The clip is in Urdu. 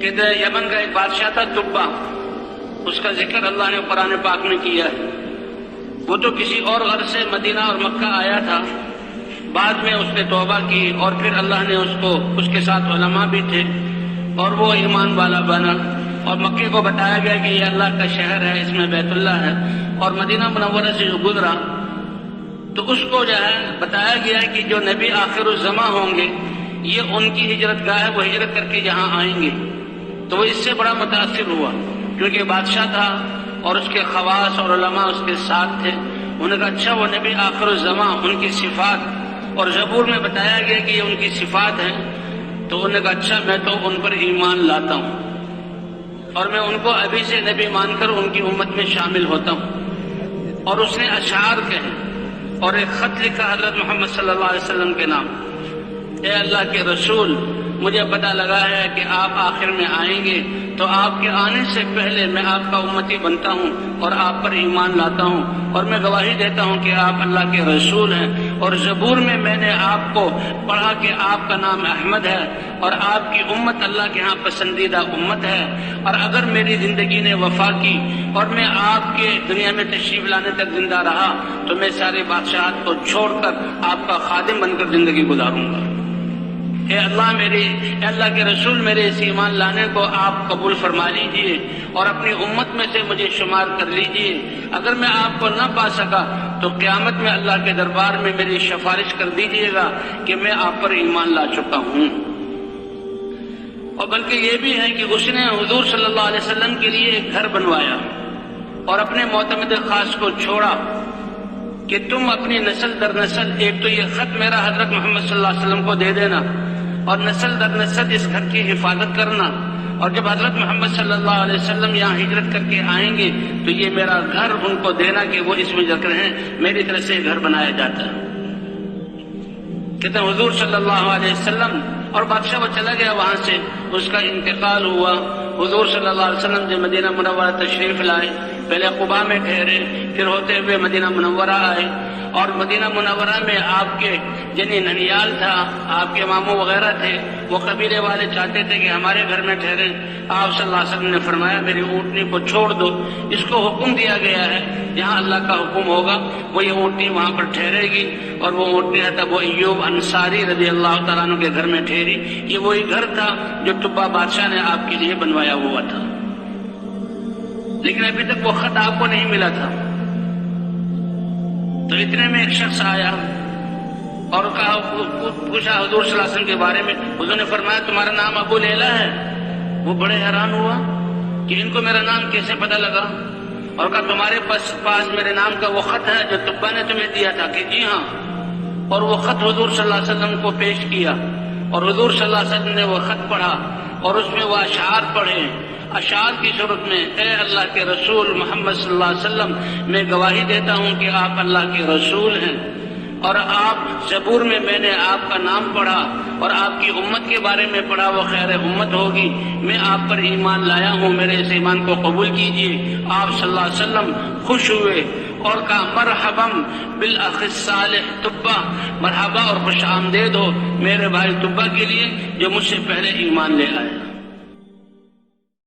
کہ یمن کا ایک بادشاہ تھا تبا، اس کا ذکر اللہ نے قرآن پاک میں کیا ہے۔ وہ تو کسی اور غرض سے مدینہ اور مکہ آیا تھا، بعد میں اس نے توبہ کی اور پھر اللہ نے اس کے ساتھ علماء بھی تھے اور وہ ایمان والا بنا، اور مکے کو بتایا گیا کہ یہ اللہ کا شہر ہے، اس میں بیت اللہ ہے، اور مدینہ منورہ سے جو گزرا تو اس کو جو ہے بتایا گیا کہ جو نبی آخر الزماں ہوں گے یہ ان کی ہجرت گاہ ہے، وہ ہجرت کر کے یہاں آئیں گے۔ تو وہ اس سے بڑا متاثر ہوا کیونکہ بادشاہ تھا اور اس کے خواص اور علماء اس کے ساتھ تھے۔ انہوں نے کہا اچھا وہ نبی آخر الزماں، ان کی صفات، اور زبور میں بتایا گیا کہ یہ ان کی صفات ہیں، تو انہوں نے کہا اچھا میں تو ان پر ایمان لاتا ہوں اور میں ان کو ابھی سے نبی مان کر ان کی امت میں شامل ہوتا ہوں۔ اور اس نے اشعار کہے اور ایک خط لکھا حضرت محمد صلی اللہ علیہ وسلم کے نام، اے اللہ کے رسول، مجھے پتہ لگا ہے کہ آپ آخر میں آئیں گے، تو آپ کے آنے سے پہلے میں آپ کا امتی بنتا ہوں اور آپ پر ایمان لاتا ہوں، اور میں گواہی دیتا ہوں کہ آپ اللہ کے رسول ہیں۔ اور زبور میں نے آپ کو پڑھا کہ آپ کا نام احمد ہے اور آپ کی امت اللہ کے ہاں پسندیدہ امت ہے، اور اگر میری زندگی نے وفا کی اور میں آپ کے دنیا میں تشریف لانے تک زندہ رہا تو میں سارے بادشاہت کو چھوڑ کر آپ کا خادم بن کر زندگی گزاروں گا۔ اے اللہ کے رسول، میرے اس ایمان لانے کو آپ قبول فرما لیجئے اور اپنی امت میں سے مجھے شمار کر لیجئے۔ اگر میں آپ کو نہ پا سکا تو قیامت میں اللہ کے دربار میں میری سفارش کر دیجئے گا کہ میں آپ پر ایمان لا چکا ہوں۔ اور بلکہ یہ بھی ہے کہ اس نے حضور صلی اللہ علیہ وسلم کے لیے ایک گھر بنوایا اور اپنے معتمد خاص کو چھوڑا کہ تم اپنی نسل در نسل، ایک تو یہ خط میرا حضرت محمد صلی اللہ علیہ وسلم کو دے دینا اور نسل در نسل اس گھر کی حفاظت کرنا، اور جب حضرت محمد صلی اللہ علیہ وسلم یہاں ہجرت کر کے آئیں گے تو یہ میرا گھر ان کو دینا کہ وہ اس میں ذکر ہیں، میری طرف سے گھر بنایا جاتا ہے۔ کہتے ہیں حضور صلی اللہ علیہ وسلم، اور بادشاہ وہ چلا گیا وہاں سے، اس کا انتقال ہوا۔ حضور صلی اللہ علیہ وسلم جب مدینہ منورہ تشریف لائے، پہلے قباء میں ٹھہرے، پھر ہوتے ہوئے مدینہ منورہ آئے، اور مدینہ منورہ میں آپ کے جنی ننیال تھا، آپ کے ماموں وغیرہ تھے، وہ قبیلے والے چاہتے تھے کہ ہمارے گھر میں ٹھہرے۔ آپ صلی اللہ علیہ وسلم نے فرمایا میری اونٹنی کو چھوڑ دو، اس کو حکم دیا گیا ہے جہاں اللہ کا حکم ہوگا وہ یہ اونٹنی وہاں پر ٹھہرے گی، اور وہ اونٹنی ہے تب وہ ایوب انصاری رضی اللہ تعالیٰ عنہ کے گھر میں ٹھہری۔ یہ وہی گھر تھا جو تبا بادشاہ نے آپ کے لیے بنوایا ہوا تھا، لیکن ابھی تک وہ خط آپ کو نہیں ملا تھا۔ تو اتنے میں ایک شخص آیا اور کہا، پوچھا حضور صلی اللہ علیہ وسلم کے بارے میں، حضور نے فرمایا تمہارا نام ابو لیلہ ہے۔ وہ بڑے حیران ہوا کہ ان کو میرا نام کیسے پتہ لگا، اور کہا تمہارے پاس میرے نام کا وہ خط ہے جو تبا نے تمہیں دیا تھا؟ کہ جی ہاں۔ اور وہ خط حضور صلی اللہ علیہ وسلم کو پیش کیا، اور حضور صلی اللہ علیہ وسلم نے وہ خط پڑھا اور اس میں وہ اشعار پڑھے، اشعار کی صورت میں، اے اللہ کے رسول محمد صلی اللہ علیہ وسلم، میں گواہی دیتا ہوں کہ آپ اللہ کے رسول ہیں، اور آپ زبور میں نے آپ کا نام پڑھا اور آپ کی امت کے بارے میں پڑھا، وہ خیر امت ہوگی، میں آپ پر ایمان لایا ہوں، میرے اس ایمان کو قبول کیجئے۔ آپ صلی اللہ علیہ وسلم خوش ہوئے اور کہا مرحبا بالاخ الصالح تبا، مرحبا اور خوش آمدید ہو میرے بھائی تبا کے لیے جو مجھ سے پہلے ایمان لے آئے۔